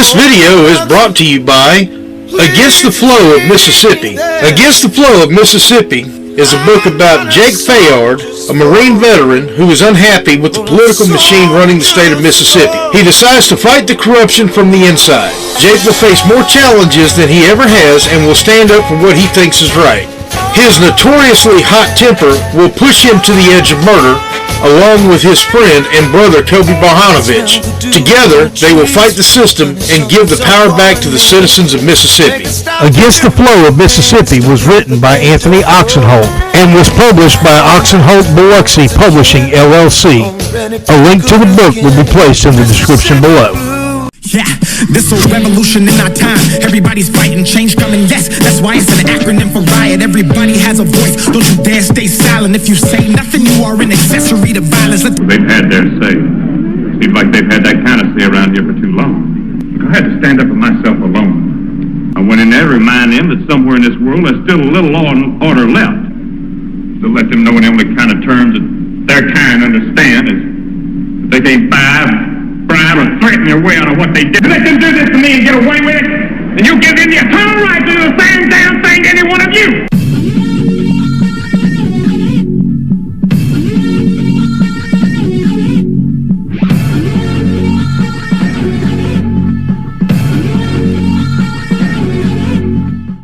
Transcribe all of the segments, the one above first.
This video is brought to you by Against the Flow of Mississippi. Against the Flow of Mississippi is a book about Jake Fayard, a Marine veteran who is unhappy with the political machine running the state of Mississippi. He decides to fight the corruption from the inside. Jake will face more challenges than he ever has and will stand up for what he thinks is right. His notoriously hot temper will push him to the edge of murder, along with his friend and brother Kobe Barhanovich. Together, they will fight the system and give the power back to the citizens of Mississippi. Against the Flow of Mississippi was written by Anthony Oksenholt and was published by Oksenholt Biloxi Publishing, LLC. A link to the book will be placed in the description below. Yeah, this a revolution in our time. Everybody's fighting, change coming, yes. That's why it's an acronym for riot. Everybody has a voice. Don't you dare stay silent. If you say nothing, you are an accessory to violence. They've had their say. Seems like they've had that kind of say around here for too long. I had to stand up for myself alone. I went in there to remind them that somewhere in this world there's still a little law and order left. To let them know in the only kind of terms that their kind understand is that they can't bribe or threaten their way out of what they did. Let them do this to me and get away with it, and you give them the eternal right to do the same damn thing to any one of you.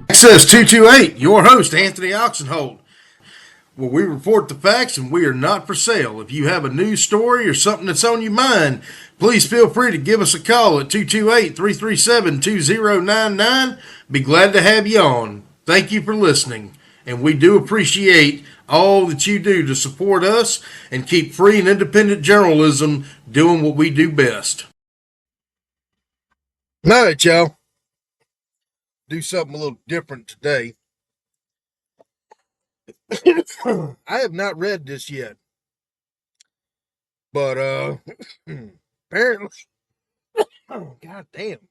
Access 228, your host, Anthony Oksenholt, where we report the facts and we are not for sale. If you have a news story or something that's on your mind, please feel free to give us a call at 228-337-2099. Be glad to have you on. Thank you for listening, and we do appreciate all that you do to support us and keep free and independent journalism doing what we do best. All right, y'all. Do something a little different today. I have not read this yet, but apparently, God damn,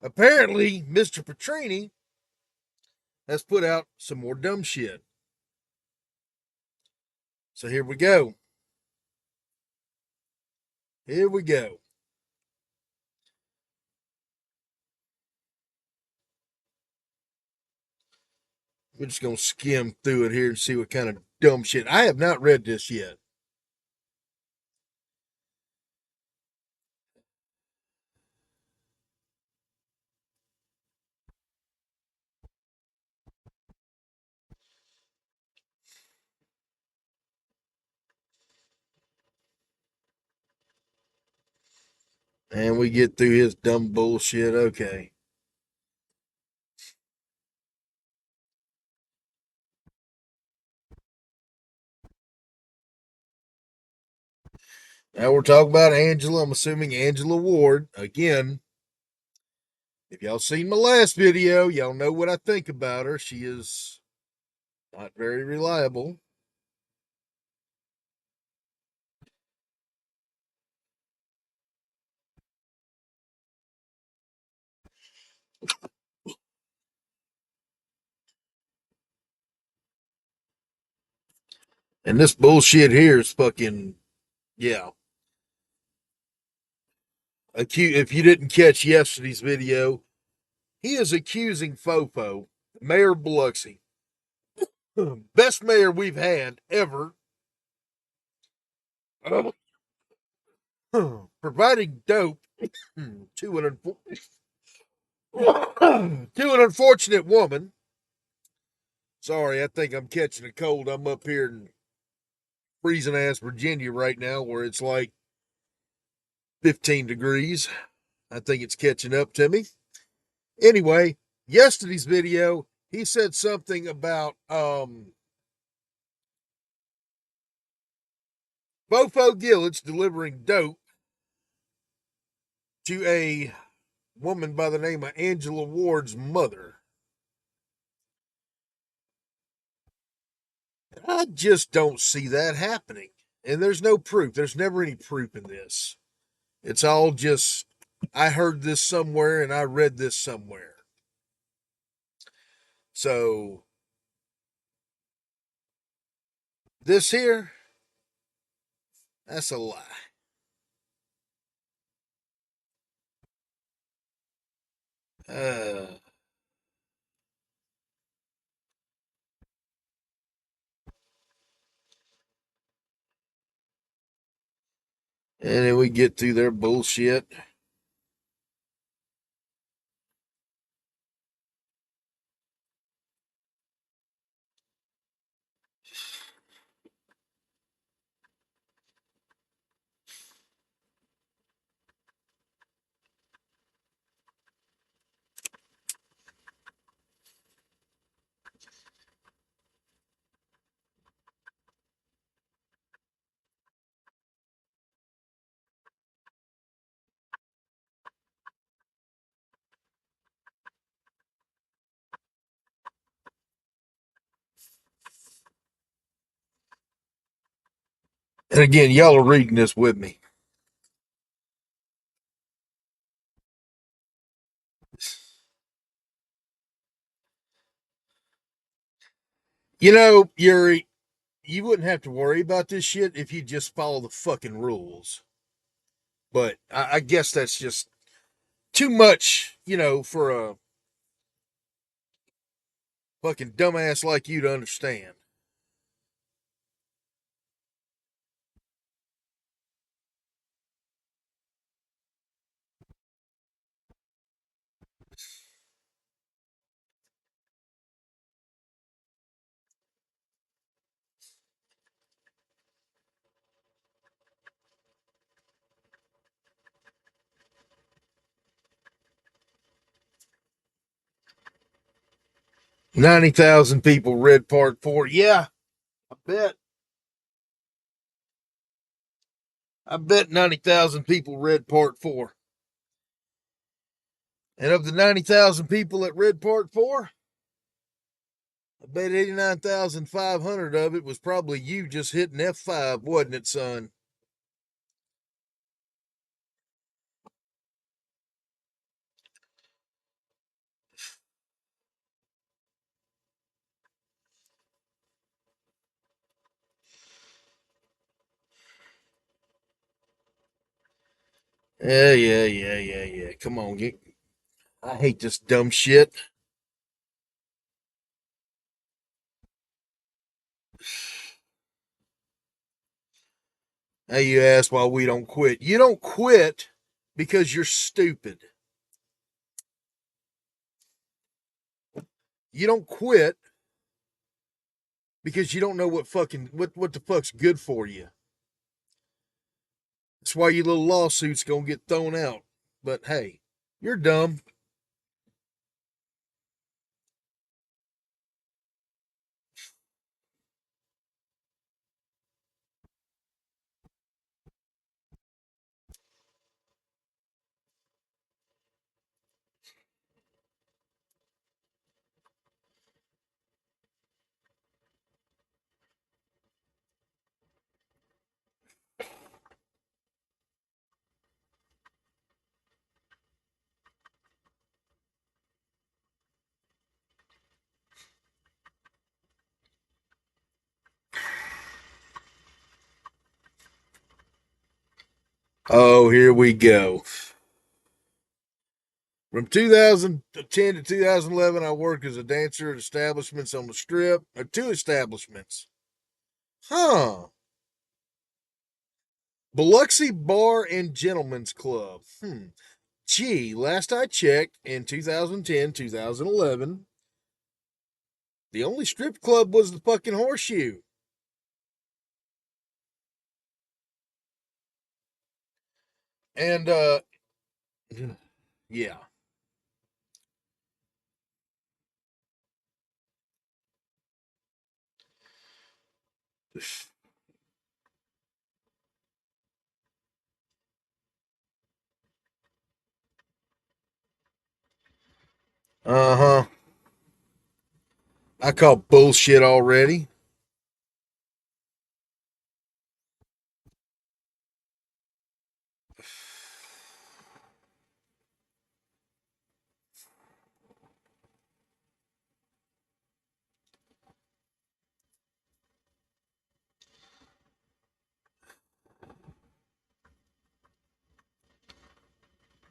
apparently Mr. Petrini has put out some more dumb shit. So here we go. Here we go. We're just going to skim through it here and see what kind of dumb shit. I have not read this yet. And we get through his dumb bullshit. Okay. Now we're talking about Angela. I'm assuming Angela Ward. Again, if y'all seen my last video, y'all know what I think about her. She is not very reliable. And this bullshit here is fucking, yeah. If you didn't catch yesterday's video, he is accusing Fofo, Mayor of Biloxi, best mayor we've had ever, providing dope to an unfortunate woman. Sorry, I think I'm catching a cold. I'm up here in freezing ass Virginia right now, where it's like 15 degrees. I think it's catching up to me. Anyway, yesterday's video, he said something about Bofo Gillets delivering dope to a woman by the name of Angela Ward's mother. I just don't see that happening. And there's no proof. There's never any proof in this. It's all just, I heard this somewhere and I read this somewhere. So, this here, that's a lie. Uh, and then we get through their bullshit. And again, y'all are reading this with me. You know, Yuri, you wouldn't have to worry about this shit if you just follow the fucking rules. But I guess that's just too much, for a fucking dumbass like you to understand. — 90,000 people read part 4. Yeah, I bet. I bet 90,000 people read part 4. And of the 90,000 people that read part 4, I bet 89,500 of it was probably you just hitting F5, wasn't it, son? Yeah. Come on, I hate this dumb shit. Now you ask why we don't quit. You don't quit because you're stupid. You don't quit because you don't know what the fuck's good for you. That's why your little lawsuit's gonna get thrown out. But hey, you're dumb. Oh, here we go. From 2010 to 2011, I worked as a dancer at establishments on the strip, or two establishments. Huh. Biloxi Bar and Gentlemen's Club. Gee, last I checked, in 2010, 2011, the only strip club was the fucking Horseshoe. And, yeah. Uh huh. I call bullshit already.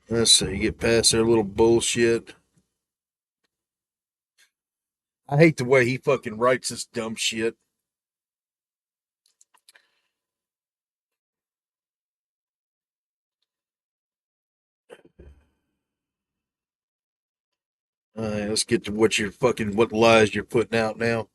Let's see, get past their little bullshit. I hate the way he fucking writes this dumb shit. Let's get to what lies you're putting out now.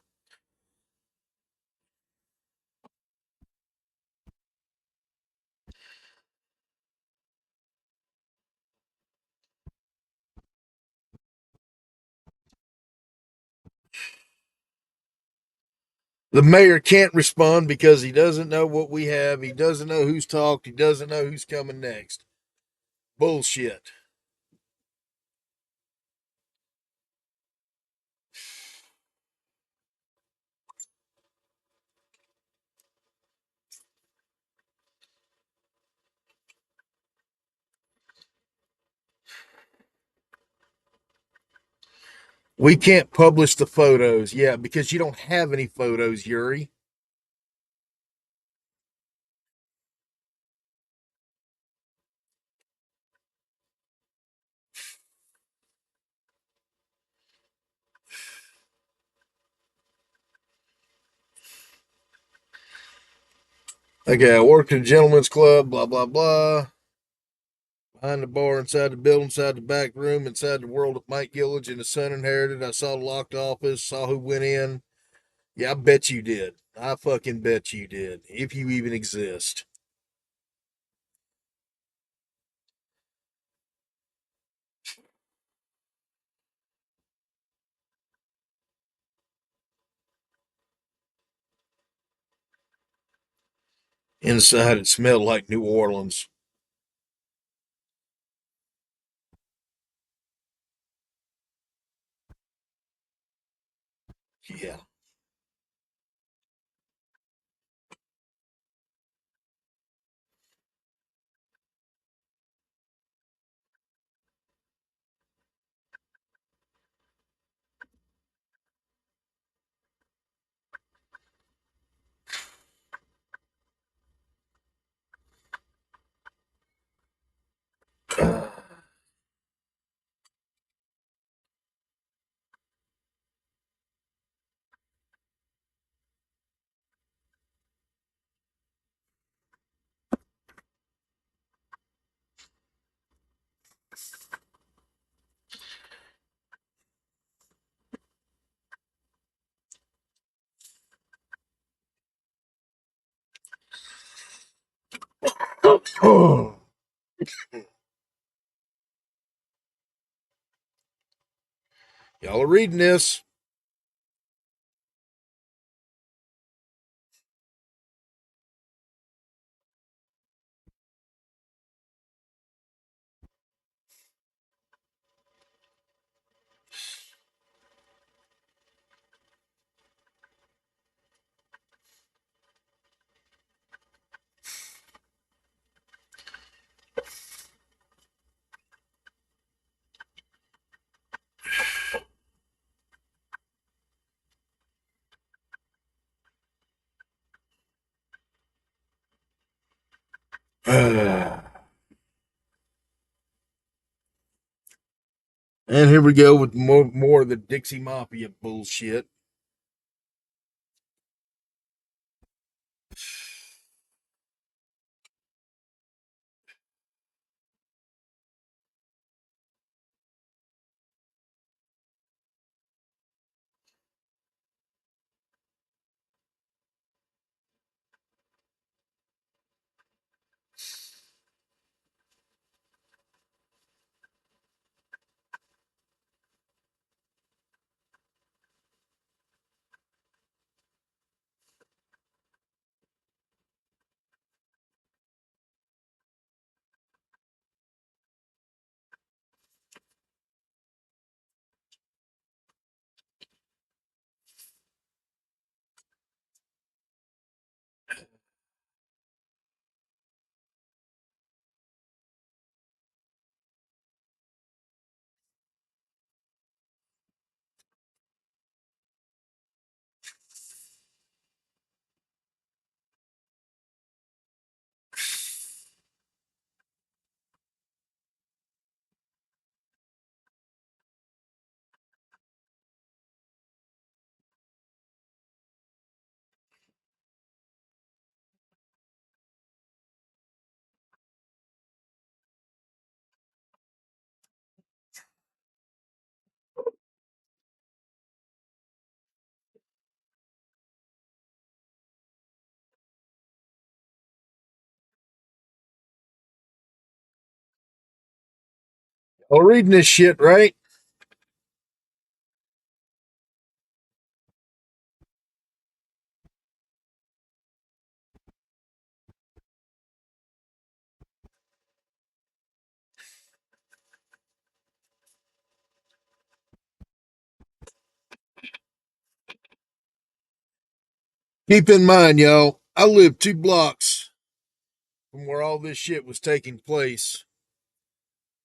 The mayor can't respond because he doesn't know what we have. He doesn't know who's talked. He doesn't know who's coming next. Bullshit. We can't publish the photos. Yeah, because you don't have any photos, Yuri. Okay, I worked at a gentleman's club, blah, blah, blah. Behind the bar, inside the building, inside the back room, inside the world of Mike Gillage and his son inherited. I saw the locked office, saw who went in. Yeah, I bet you did. I fucking bet you did. If you even exist. Inside, it smelled like New Orleans. Yeah. Y'all are reading this. And here we go with more of the Dixie Mafia bullshit. Well, reading this shit, right? Keep in mind, y'all, I live 2 blocks from where all this shit was taking place,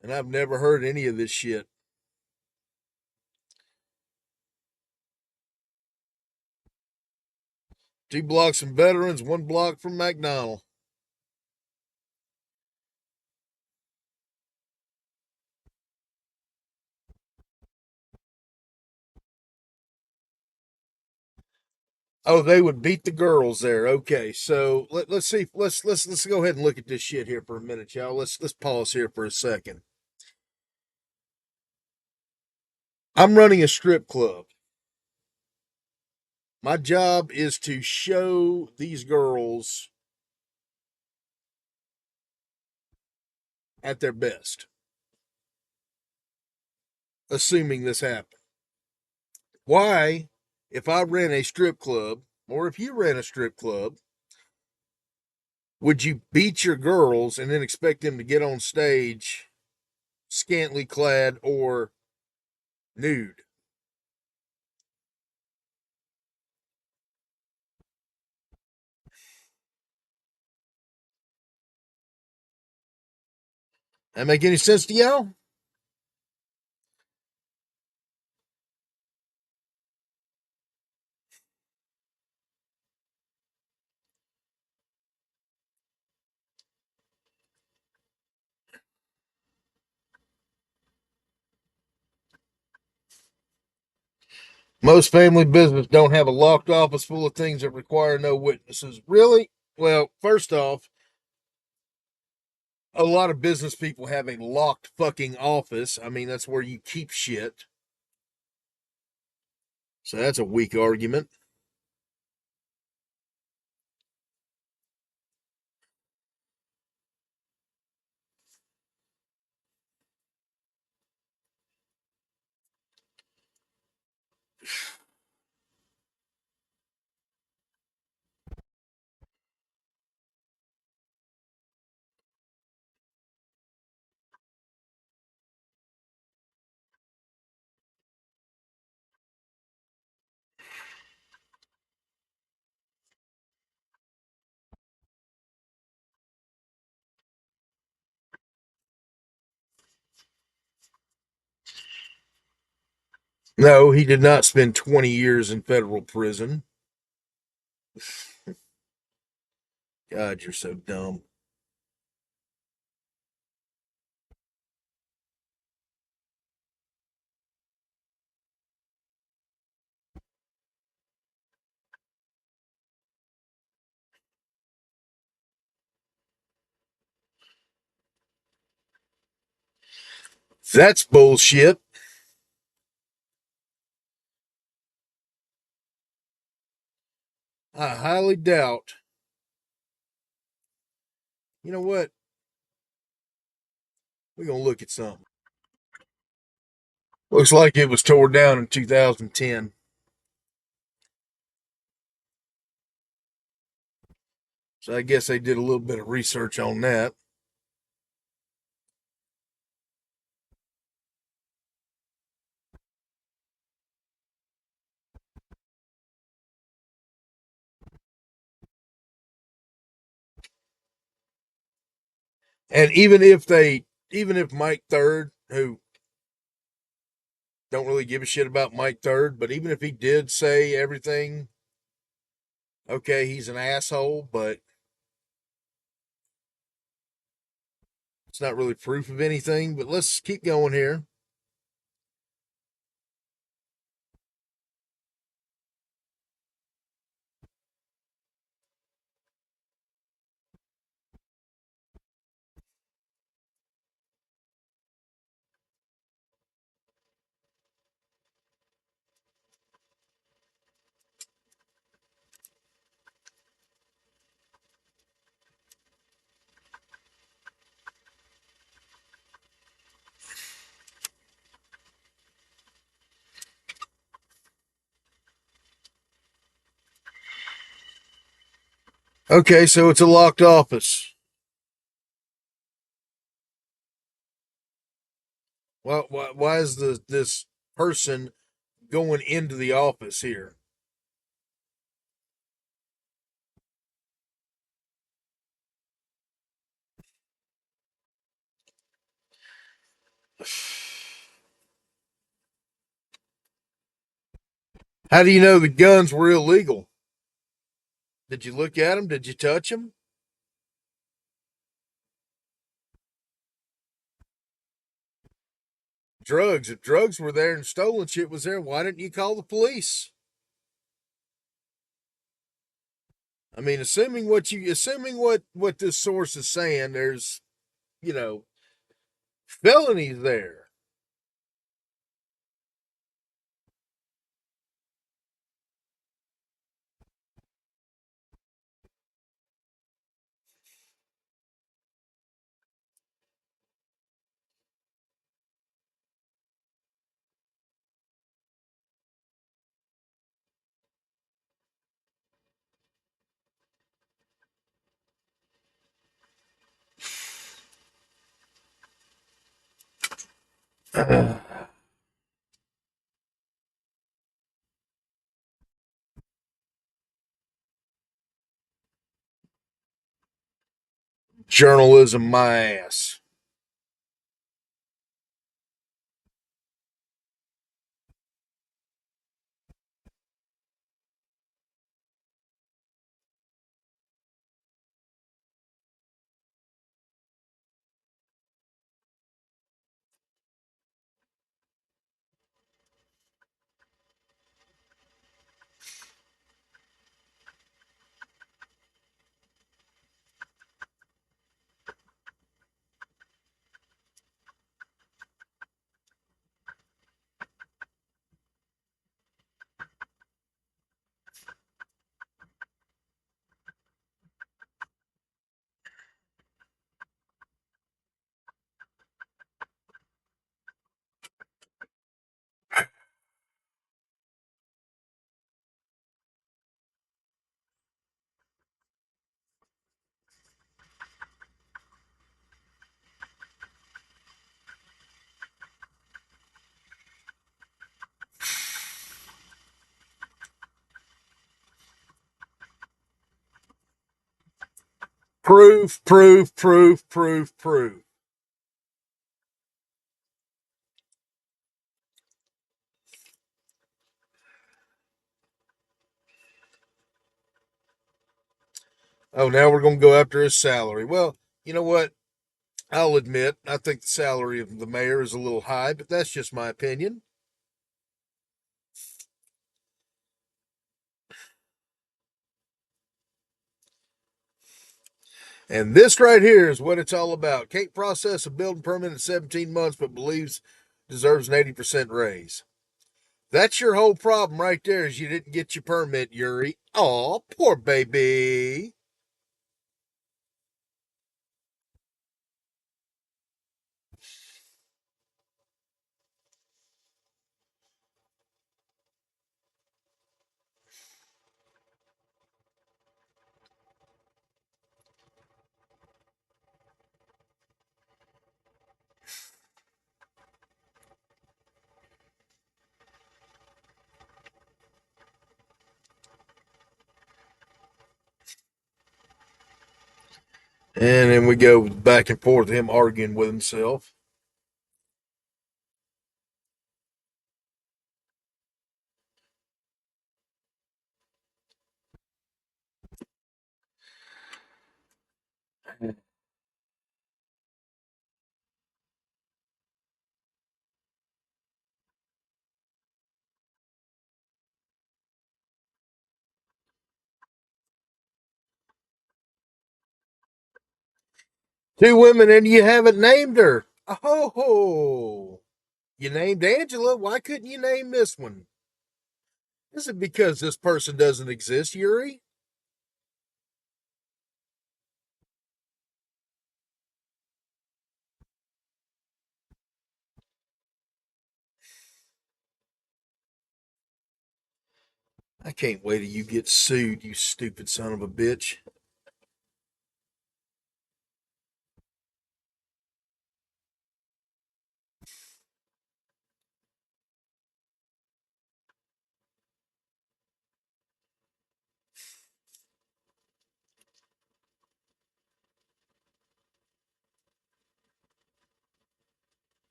and I've never heard any of this shit. 2 blocks from Veterans, 1 block from McDonald. Oh, they would beat the girls there. Okay, so let's see. Let's go ahead and look at this shit here for a minute, y'all. Let's pause here for a second. I'm running a strip club. My job is to show these girls at their best, assuming this happened. Why, if I ran a strip club, or if you ran a strip club, would you beat your girls and then expect them to get on stage scantily clad or nude? That make any sense to y'all? Most family business don't have a locked office full of things that require no witnesses. Really? Well, first off, a lot of business people have a locked fucking office. I mean, that's where you keep shit. So that's a weak argument. No, he did not spend 20 years in federal prison. God, you're so dumb. That's bullshit. I highly doubt. You know what? We're going to look at something. Looks like it was tore down in 2010. So I guess they did a little bit of research on that. And even if Mike Third, who don't really give a shit about Mike Third, but even if he did say everything, okay, he's an asshole, but it's not really proof of anything. But let's keep going here. Okay, so it's a locked office. Why is this person going into the office here? How do you know the guns were illegal? Did you look at them? Did you touch them? Drugs. If drugs were there and stolen shit was there, why didn't you call the police? I mean, assuming what this source is saying, there's you know felonies there. Journalism, my ass. Proof, proof, proof, proof, proof. Oh, now we're going to go after his salary. Well, you know what? I'll admit, I think the salary of the mayor is a little high, but that's just my opinion. And this right here is what it's all about. Can't process a building permit in 17 months, but believes deserves an 80% raise. That's your whole problem right there is you didn't get your permit, Yuri. Aw, poor baby. And then we go back and forth, him arguing with himself. Two women, and you haven't named her. Oh, you named Angela. Why couldn't you name this one? Is it because this person doesn't exist, Yuri? I can't wait till you get sued, you stupid son of a bitch.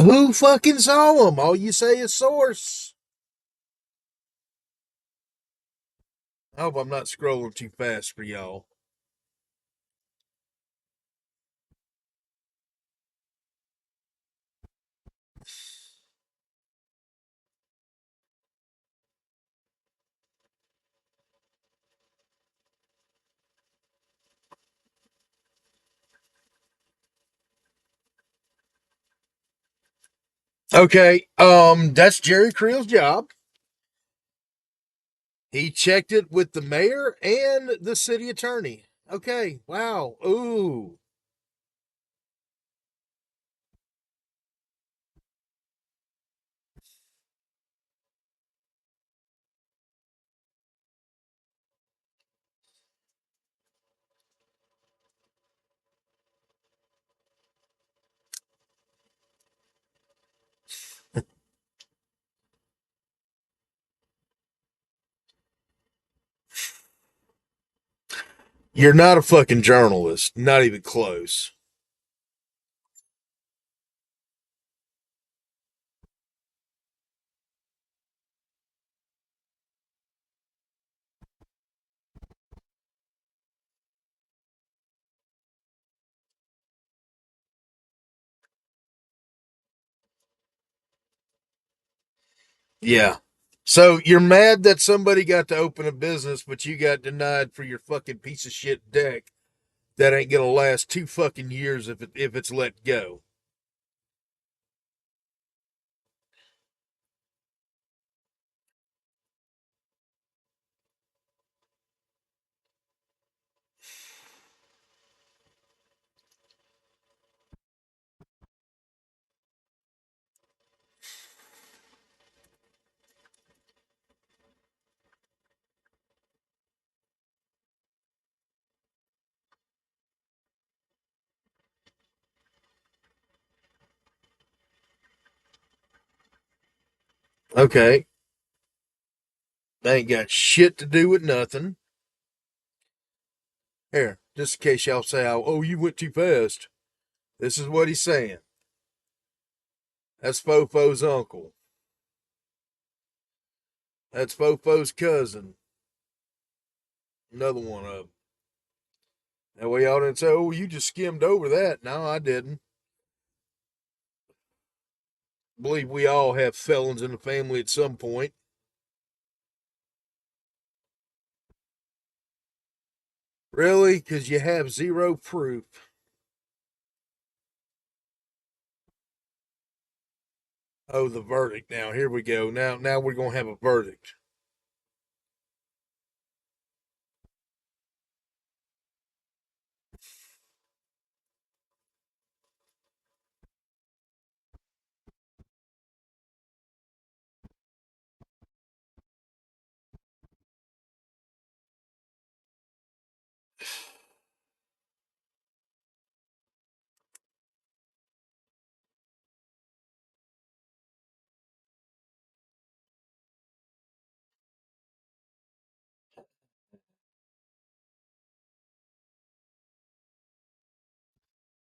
Who fucking saw them? All you say is source. I hope I'm not scrolling too fast for y'all. Okay, that's Jerry Creel's job. He checked it with the mayor and the city attorney. Okay, wow. Ooh. You're not a fucking journalist. Not even close. Yeah. So you're mad that somebody got to open a business, but you got denied for your fucking piece of shit deck that ain't gonna last 2 fucking years if it's let go. Okay. They ain't got shit to do with nothing. Here, just in case y'all say, oh, you went too fast. This is what he's saying. That's Fofo's uncle. That's Fofo's cousin. Another one of them. That way y'all didn't say, oh, you just skimmed over that. No, I didn't. Believe we all have felons in the family at some point. Really? Because you have zero proof. Oh, the verdict. Now, here we go. Now we're going to have a verdict.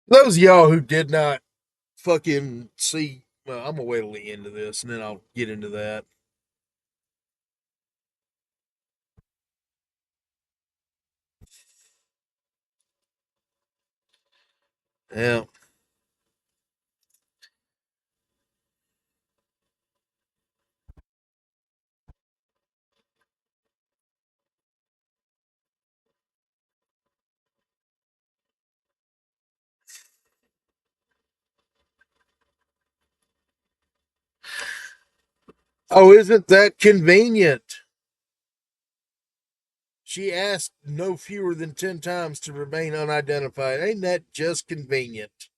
Those of y'all who did not fucking see, well, I'm going to wait till the end of this and then I'll get into that. Yeah. Oh, isn't that convenient? She asked no fewer than 10 times to remain unidentified. Ain't that just convenient?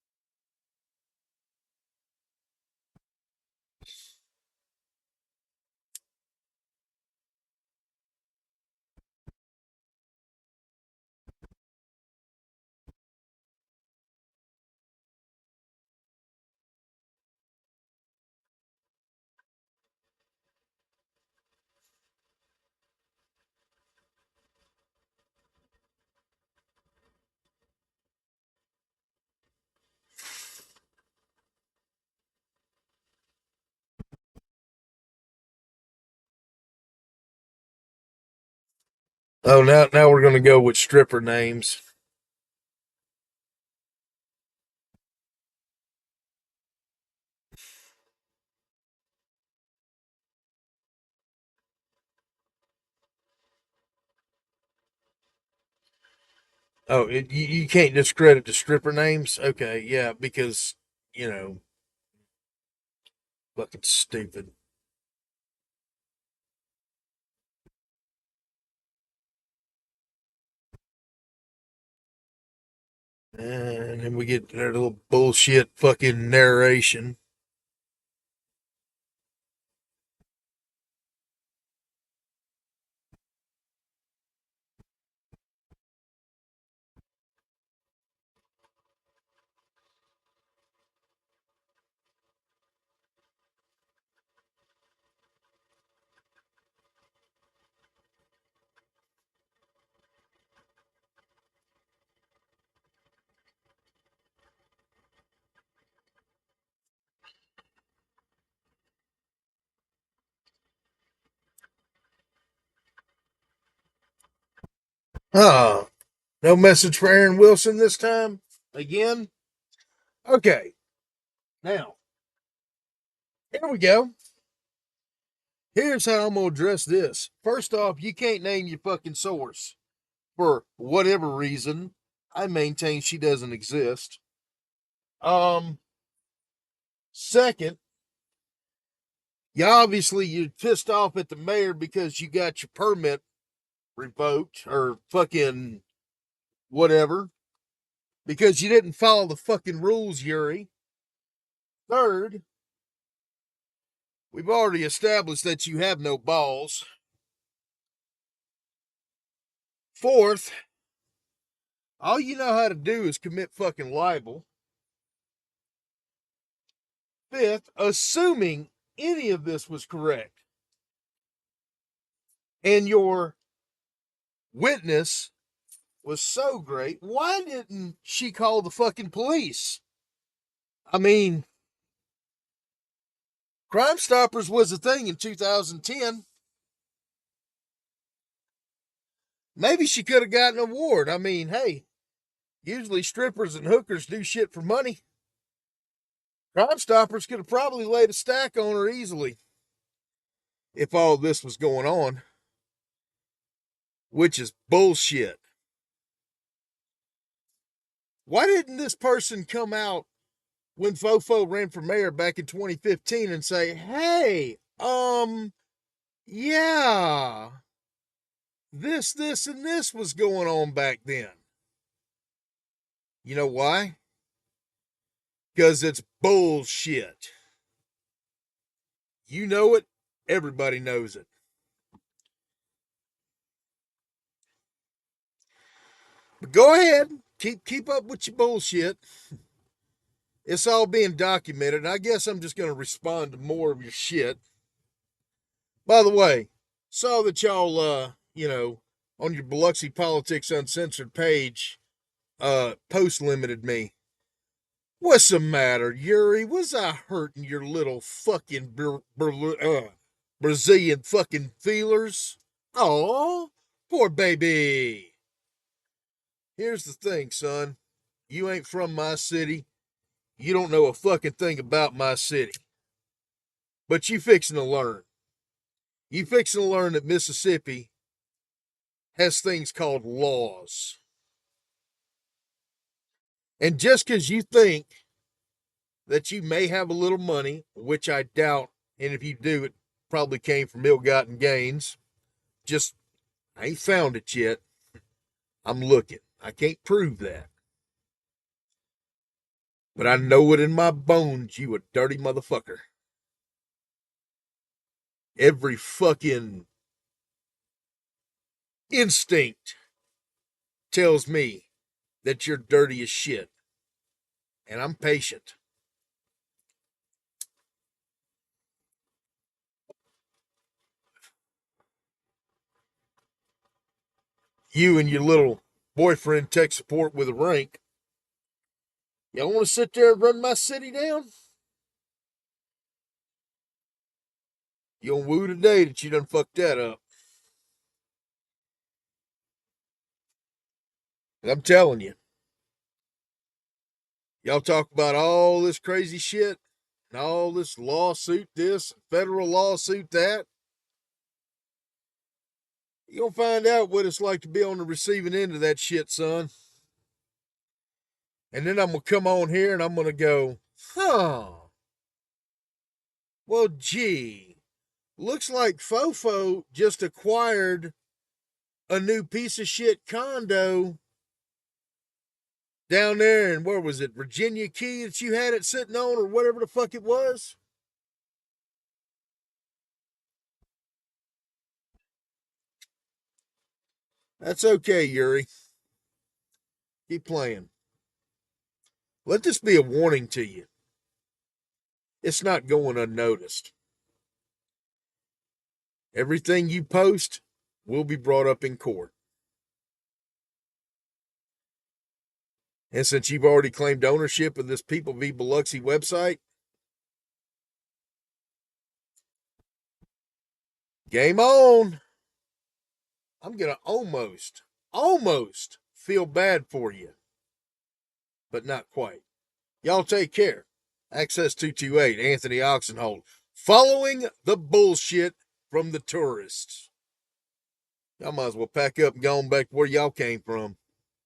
Oh, now we're going to go with stripper names. Oh, you can't discredit the stripper names? Okay, yeah, because, you know, fucking stupid. And then we get their little bullshit fucking narration. Ah, no message for Aaron Wilson this time? Again? Okay, now, here we go. Here's how I'm going to address this. First off, you can't name your fucking source. For whatever reason, I maintain she doesn't exist. Second, you're pissed off at the mayor because you got your permit revoked or fucking whatever because you didn't follow the fucking rules, Yuri. Third, we've already established that you have no balls. Fourth, all you know how to do is commit fucking libel. Fifth, assuming any of this was correct, and your witness was so great, why didn't she call the fucking police? I mean, Crime Stoppers was a thing in 2010. Maybe she could have gotten an award. I mean, hey, usually strippers and hookers do shit for money. Crime Stoppers could have probably laid a stack on her easily if all this was going on, which is bullshit. Why didn't this person come out when Fofo ran for mayor back in 2015 and say, hey, yeah, this, and this was going on back then? You know why? Because it's bullshit. You know it, everybody knows it. But go ahead, keep up with your bullshit. It's all being documented. I guess I'm just going to respond to more of your shit. By the way, saw that y'all, on your Biloxi Politics Uncensored page, post limited me. What's the matter, Yuri? Was I hurting your little fucking Brazilian fucking feelers? Oh, poor baby. Here's the thing, son. You ain't from my city. You don't know a fucking thing about my city. But you fixing to learn. You fixing to learn that Mississippi has things called laws. And just because you think that you may have a little money, which I doubt, and if you do, it probably came from ill-gotten gains. Just, I ain't found it yet. I'm looking. I can't prove that. But I know it in my bones, you a dirty motherfucker. Every fucking instinct tells me that you're dirty as shit. And I'm patient. You and your little boyfriend tech support with a rank. Y'all want to sit there and run my city down? You'll woo today that you done fucked that up. And I'm telling you, y'all talk about all this crazy shit and all this lawsuit, this federal lawsuit, that. You're going to find out what it's like to be on the receiving end of that shit, son. And then I'm going to come on here and I'm going to go, well, gee, looks like Fofo just acquired a new piece of shit condo down there in, where was it, Virginia Key that you had it sitting on, or whatever the fuck it was? That's okay, Yuri. Keep playing. Let this be a warning to you. It's not going unnoticed. Everything you post will be brought up in court. And since you've already claimed ownership of this People v. Biloxi website, game on. I'm going to almost feel bad for you, but not quite. Y'all take care. Access 228, Anthony Oksenholt. Following the bullshit from the tourists. Y'all might as well pack up and go on back where y'all came from.